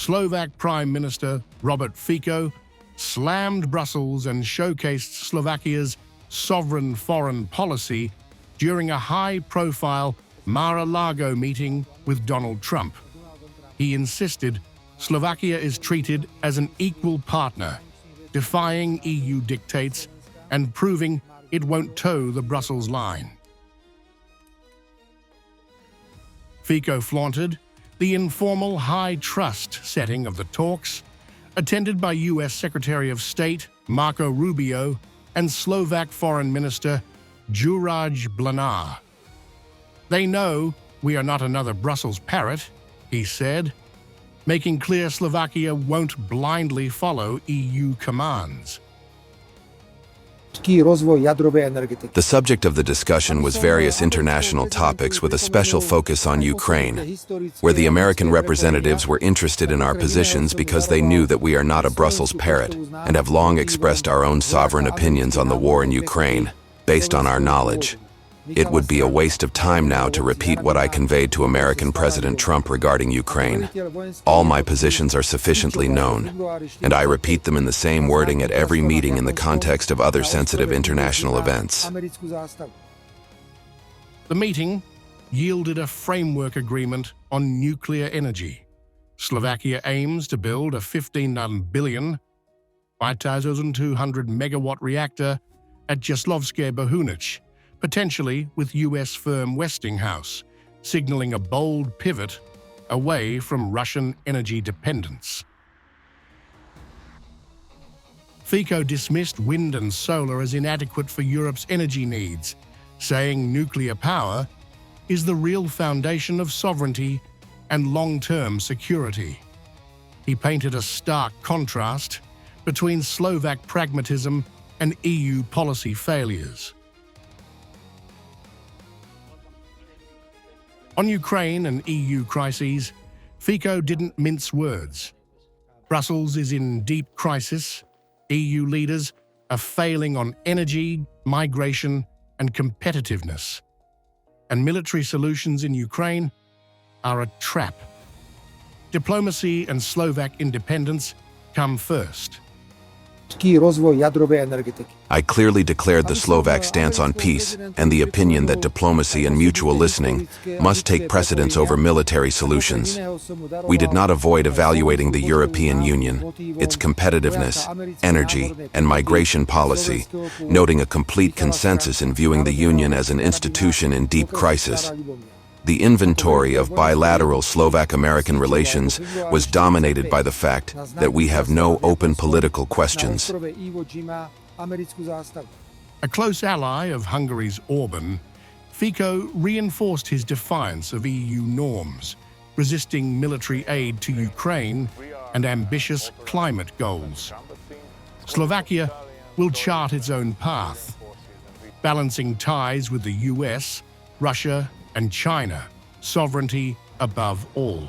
Slovak Prime Minister Robert Fico slammed Brussels and showcased Slovakia's sovereign foreign policy during a high-profile Mar-a-Lago meeting with Donald Trump. He insisted Slovakia is treated as an equal partner, defying EU dictates and proving it won't toe the Brussels line. Fico flaunted the informal high-trust setting of the talks, attended by U.S. Secretary of State Marco Rubio and Slovak Foreign Minister Juraj Blanar. "They know we are not another Brussels parrot," he said, making clear Slovakia won't blindly follow EU commands. The subject of the discussion was various international topics with a special focus on Ukraine, where the American representatives were interested in our positions because they knew that we are not a Brussels parrot and have long expressed our own sovereign opinions on the war in Ukraine, based on our knowledge. It would be a waste of time now to repeat what I conveyed to American President Trump regarding Ukraine. All my positions are sufficiently known, and I repeat them in the same wording at every meeting in the context of other sensitive international events. The meeting yielded a framework agreement on nuclear energy. Slovakia aims to build a 15 billion, 5,200 megawatt reactor at Jaslovské Bohunice, potentially with US firm Westinghouse, signaling a bold pivot away from Russian energy dependence. Fico dismissed wind and solar as inadequate for Europe's energy needs, saying nuclear power is the real foundation of sovereignty and long-term security. He painted a stark contrast between Slovak pragmatism and EU policy failures. On Ukraine and EU crises, Fico didn't mince words. Brussels is in deep crisis. EU leaders are failing on energy, migration, and competitiveness. And military solutions in Ukraine are a trap. Diplomacy and Slovak independence come first. I clearly declared the Slovak stance on peace and the opinion that diplomacy and mutual listening must take precedence over military solutions. We did not avoid evaluating the European Union, its competitiveness, energy, and migration policy, noting a complete consensus in viewing the Union as an institution in deep crisis. The inventory of bilateral Slovak-American relations was dominated by the fact that we have no open political questions. A close ally of Hungary's Orban, Fico reinforced his defiance of EU norms, resisting military aid to Ukraine and ambitious climate goals. Slovakia will chart its own path, balancing ties with the US, Russia, and China, sovereignty above all.